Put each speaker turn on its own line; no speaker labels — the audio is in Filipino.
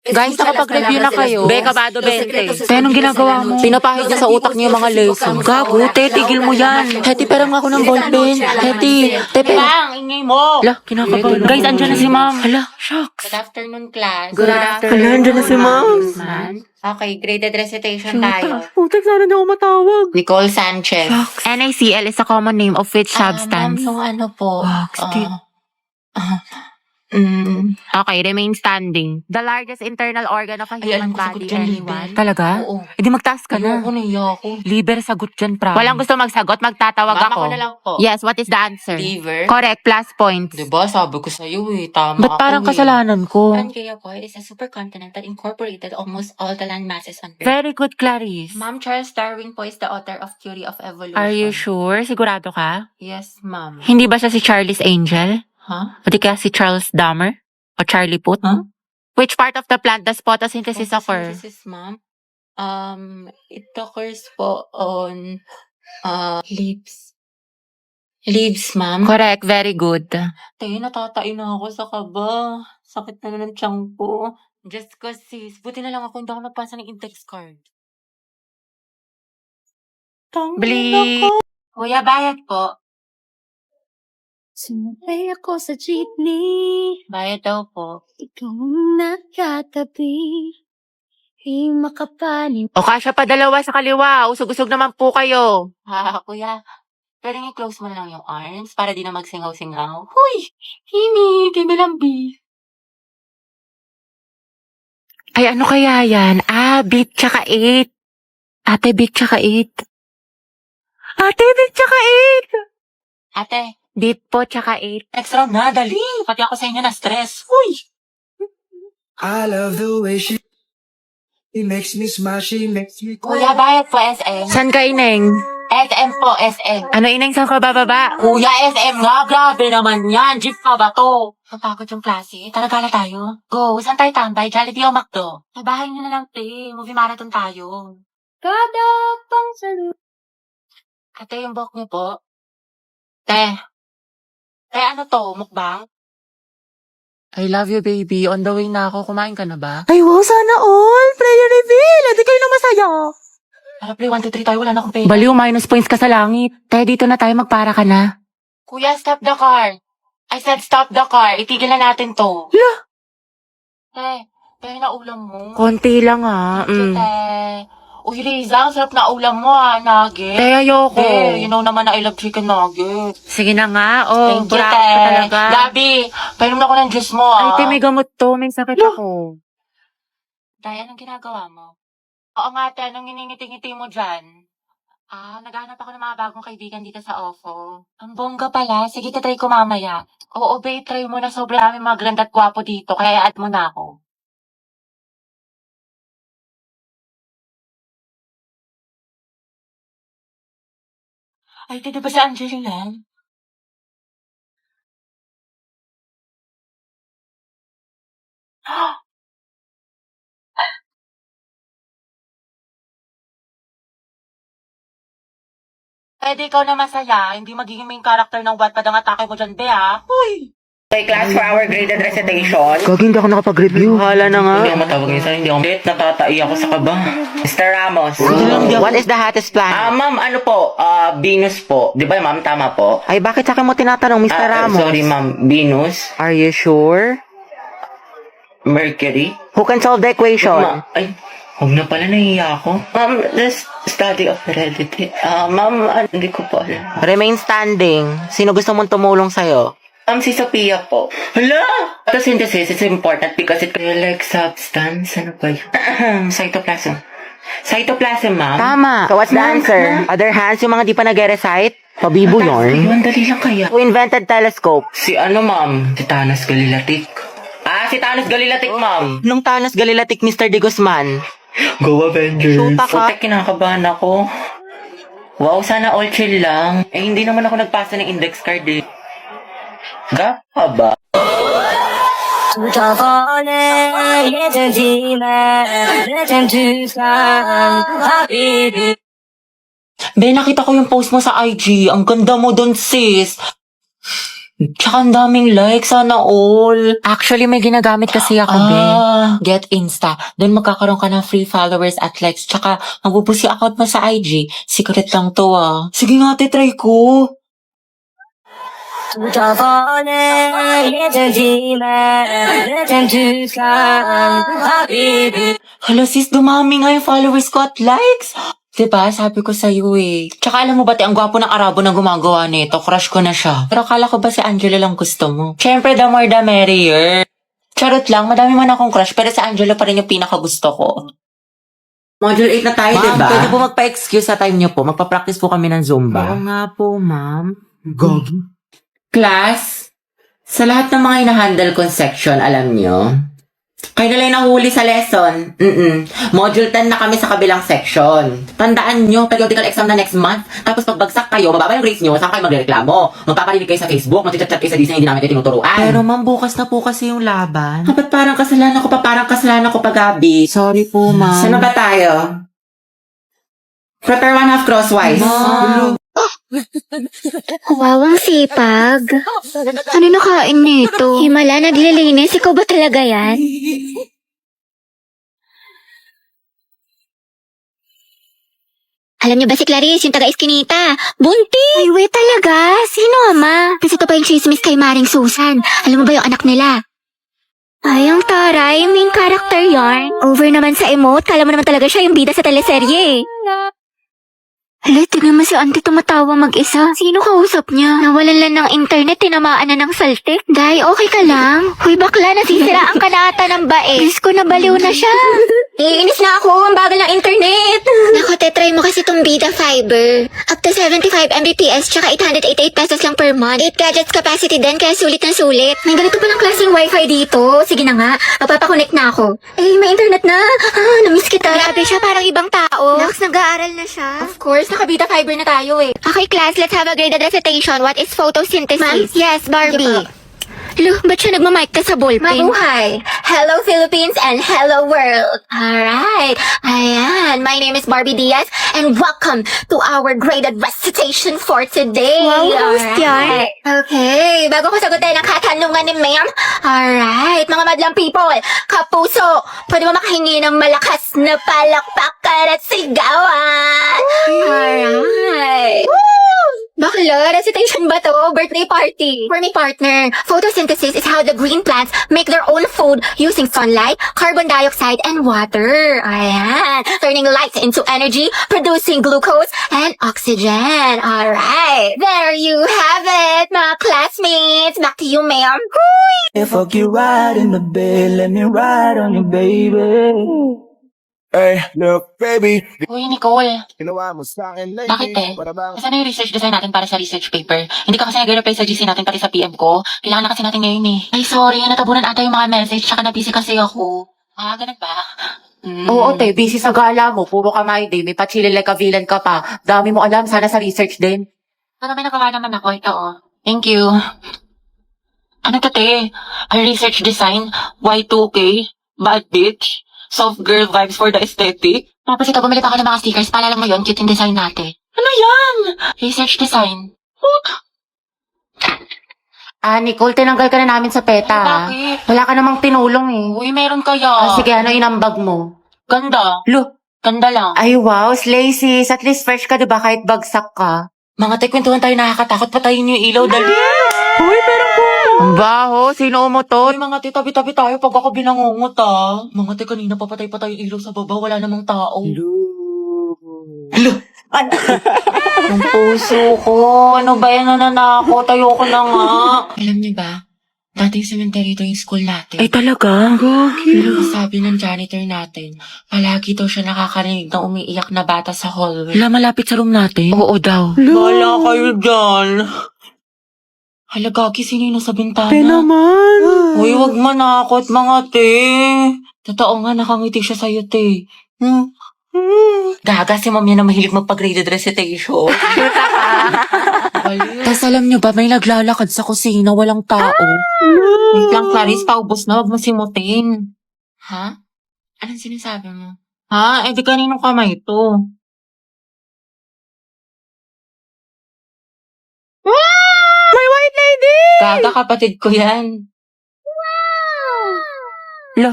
Guys, nakapag-review na kayo.
Beka Bado 20.
Te, anong ginagawa mo?
Pinapahid niya sa utak niya yung mga lesson.
Gago, te, tigil mo yan.
Heti, pero nga ako ng ballpen. Heti, tepe.
Bang, ingay mo!
Hala, kinakabahan. Guys, andyan na si ma'am. Hala, shucks.
Good afternoon, class.
Good afternoon.
Hala, andyan na si ma'am.
Okay, graded recitation tayo.
Putek, sana na ako matawag.
Nicole Sanchez.
NaCl is a common name of which substance?
Ma'am, yung ano po.
Okay, remain standing. The largest internal organ of a human
alam ko, sagot
body,
dyan,
anyone?
liver.
Talaga?
Oo.
Eh di magtaas ka na.
Ayoko, naiya ako.
Liber, sagot dyan, promise.
Walang gusto magsagot, magtatawag
Ma'am,
ako.
ako na lang po.
Yes, what is the answer?
Liver.
Correct, plus points.
Diba, sabi ko sa'yo eh. Tama
Ba't parang
ako
kasalanan ko?
Pangea po is a supercontinent that incorporated almost all the land masses on Earth.
Very good, Clarice.
Ma'am, Charles Darwin po is the author of Theory of Evolution.
Are you sure? Sigurado ka?
Yes, ma'am.
Hindi ba siya si Charlie's Angel?
Huh?
O di kaya si Charles Dahmer? O Charlie Puth?
Huh?
Which part of the plant does photosynthesis occur?
Photosynthesis, ma'am. It occurs po on leaves. Leaves, ma'am.
Correct, very good.
Tayo, natatain na ako sa kaba. Sakit na ng tiyan ko. Just cause sis, buti na lang ako hindi ako napasa ng index card.
Bleep.
Kuya, bayad po.
Sumakay ako sa jeepney,
Bayad daw po.
ikaw ang nakatabi, di makapanin.
O kasya pa dalawa sa kaliwa. Usog-usog naman po kayo.
Kuya, pwede i-close mo na lang yung arms para di na magsingaw-singaw. Huy! Himi! Kimilambi!
Ay, ano kaya yan? Beat tsaka 8. Ate, beat tsaka 8. Ate, beat tsaka 8.
Ate,
Beat po tsaka 8.
next round na, dali! Pati ako sa inyo na stress. Huy!
I love the way she makes me smile, she makes me
Kuya, bayad po SM.
San ka, Ineng?
SM po, SM.
Ano, Ineng, saan ka bababa?
Kuya, SM nga, grabe naman yan. Jeep pa ba to? Napagod yung klase. Tara, gala tayo. Go, saan tayo tambay? Jollibee o McDo? Sa bahay nyo na lang, te. Movie marathon tayo.
Kada pang salut.
Ate, yung buhok niyo po. Te. Ano to? Mukbang?
I love you, baby. On the way na ako. Kumain ka na ba?
Ay, wow, sana all. Prayer reveal. Hindi kayo na masaya.
Tara, play 1, 2, 3 tayo. Wala na akong pera.
Baliw, minus points ka sa langit. Tayo dito na tayo, magpara ka na.
Kuya, stop the car. I said stop the car. Itigil na natin to.
La.
Te, na ulam mo.
Konti lang, ha.
Te. Uy, Riza, ang sarap na ulam mo, nugget.
Te, ayoko.
You know naman na I love chicken nugget.
Sige na nga. Oh,
Thank you,
burakot
te.
ka talaga.
Gabi, painom na ako ng juice mo,
Ay, te, may gamot to. May sakit ako.
Day, anong ginagawa mo? Oo nga, te, anong nginingiti-ngiti mo dyan? Naghahanap ako ng mga bagong kaibigan dito sa OFO. Ang bongga pala. Sige, tatry ko mamaya. Oo, babe, try mo na sobrang dami mga ganda at gwapo dito, kaya i-add mo na ako. Ay, di ba si Angelina? Pwede ikaw na masaya, hindi magiging main character ng Wattpad ang atake mo dyan, Bea. Uy!
Okay, class, for our graded recitation.
Gagi, hindi ako nakapag-review. Hala na nga.
Hindi ako matawag minsan, hindi ako natatai ako sa kaba. Mr. Ramos.
What is the hottest plant?
Ma'am, ano po? Venus po. Di ba, ma'am? Tama po?
Ay, bakit sa akin mo tinatanong, Mr. Ramos?
Sorry, ma'am. Venus.
Are you sure?
Mercury.
Who can solve the equation?
Ay, huwag na pala, nahiya ako. Ma'am, the study of heredity. Ma'am, hindi ko po alam.
Remain standing. Sino gusto mong tumulong sa'yo?
Si Sophia po. Hala! Photosynthesis is important because it like substance. Ano ba yun? Cytoplasm. Cytoplasm, ma'am.
Tama. So what's the answer? Other hands, yung mga di pa nag-recite? Pabibo yarn.
Ayun, dali lang kaya.
Who invented telescope?
Si ma'am? Si Thanos Galilatic. Si Thanos Galilatic, ma'am.
Nung Thanos Galilatic, Mr. De Guzman.
Go Avengers.
Shoota ka.
Putek, kinakabahan ako. Wow, sana all chill lang. Hindi naman ako nagpasa ng index card eh. Ba?
Be, nakita ko yung post mo sa IG. Ang ganda mo dun, sis. Tsaka ang daming likes, sana all.
Actually, may ginagamit kasi ako, be.
Get Insta. Doon magkakaroon ka ng free followers at likes. Tsaka, magbuboost yung account mo sa IG. Secret lang to, ah. Sige nga, try ko. Hala sis, dumami nga yung followers ko at likes. Diba? Sabi ko sa'yo eh. Tsaka alam mo ba, ang gwapo ng Arabo na gumagawa nito. Crush ko na siya. Pero akala ko ba si Angelo lang gusto mo? Siyempre, the more the merrier. Charot lang, madami man akong crush, pero si Angelo pa rin yung pinakagusto ko.
Module 8 na tayo,
Ma'am,
diba?
pwede po magpa-excuse sa time niyo po. Magpa-practice po kami ng Zumba.
Oo nga po, ma'am.
Gogi.
Class, sa lahat ng mga hinahandle kong section, alam nyo, kayo na lang nahuli sa lesson. Module 10 na kami sa kabilang section. Tandaan nyo, periodical exam na next month. Tapos pagbagsak kayo, mababa yung grades nyo, saan kayo magreklamo? Magpaparinig kayo sa Facebook, magchat-chat kayo sa Disney, hindi namin kayo tinuturuan.
Pero ma'am, bukas na po kasi yung laban.
Dapat parang kasalanan ko pa, Gabi.
Sorry po, ma'am.
Saan na ba tayo? Prepare one half crosswise.
Ma'am.
Wawang sipag. Ano nakain nito? Himala, naglilinis. Ikaw ba talaga yan? Alam niyo ba si Clarice, yung taga-Eskinita? Bunti! Ay, wait talaga? Sino, ama? Kasi ito pa yung chismis kay Maring Susan. Alam mo ba yung anak nila? Ay, ang taray. Main character yarn. Over naman sa emote. Kala mo naman talaga siya yung bida sa teleserye. Hala, tignan mo si auntie tumatawa mag-isa. Sino kausap niya? Nawalan lang ng internet, tinamaan na ng saltik. Day, okay ka lang? Hoy, bakla, nasisiraan ka na ata ng bae. Diyos ko, nabaliw na siya. Iinis na ako, ang bagal ng internet. Nako, tetry mo kasi tong Bida Fiber. Up to 75 Mbps, tsaka 888 pesos lang per month. 8 gadgets capacity din, kaya sulit na sulit. May ganito palang klaseng wifi dito. Sige na nga, magpapakonect na ako. Eh, may internet na. Namiss kita. Grabe siya, parang ibang tao. Nax, nag-aaral na siya. Of course, naka-Bida Fiber na tayo eh. Okay, class, let's have a graded recitation. What is photosynthesis? Ma'am? Yes, Barbie. Lo, ba't siya nagmamic ka sa ballpen? Mabuhay! Hello Philippines and hello world! Alright, ayan, my name is Barbie Diaz and welcome to our graded recitation for today! Wow, host yan! Okay, bago ko sagutin ang katanungan ni ma'am, alright, mga madlang people, kapuso, pwede mo makahingi ng malakas na palakpakan at sigawan! Alright! Bakla, recitation ba to? Birthday party. For my partner, photosynthesis is how the green plants make their own food using sunlight, carbon dioxide, and water. Ayan. Turning light into energy, producing glucose and oxygen. Alright. There you have it, mga classmates. Back to you, ma'am.
If I get right in the bed, let me ride on you, baby. Hey, look, baby.
Uy, Nicole.
Ginawa mo sa akin lately.
Bakit eh?
Para bang
Nasaan na yung research design natin para sa research paper? Hindi ka kasi nag-reply sa GC natin pati sa PM ko. Kailangan na kasi natin ngayon eh. Ay, sorry. Natabunan ata yung mga message tsaka na-busy kasi ako. Ganun ba?
Oo, te, busy sa gala mo. Puro ka my day. May pa-chilling like a villain ka pa. Dami mo alam. Sana sa research din.
Pero may nagawa naman ako. Ito oh. Thank you. Ano to, te? A research design? Y2K? Bad bitch? Soft girl vibes for the aesthetic? Tapos ito, bumili pa ako ng mga stickers. Paalala mo yun, cute yung design natin. Ano yan? Research design.
Nicole, tinanggal ka na namin sa PETA. ha?
Bakit?
Wala ka namang tinulong eh.
Uy, meron kaya.
Sige, ano inambag mo?
Ganda.
Lo,
Ganda lang.
ay wow, slay sis. At least fresh ka, diba? Kahit bagsak ka.
Mga te, kwentuhan tayo nakakatakot. Patayin yung ilaw, dali.
Uy, pero ang baho. Sino mo to?
Uy, mga te, tabi-tabi tayo pag ako binangungot ah. Mga te, kanina papatay pa tayo yung ilaw sa baba. Wala namang tao. Ang puso ko. Ano ba yan nananakot? Ayoko na nga. Alam niyo ba? Dati yung cemetery ito yung school natin.
Ay talaga?
Pero sabi ng janitor natin, palagi daw siya nakakarinig ng umiiyak na bata sa hallway.
Wala malapit sa room natin? Oo daw.
Wala kayo dyan. Hala, Gagi, sino yung nasa bintana?
naman.
Uy, wag manakot, mga te. Totoo nga, nakangiti siya sa'yo, te. Gaga, si ma'am yan na mahilig magpag-graded recitation.
Tapos alam nyo ba, may naglalakad sa kusina, walang tao.
Wait lang, Clarice, paubos na, wag mo simutin. Ha? Anong sinasabi mo? Ha? Eh, di kaninong kamay to?
May White lady!
Gaga, kapatid ko yan.
Lo,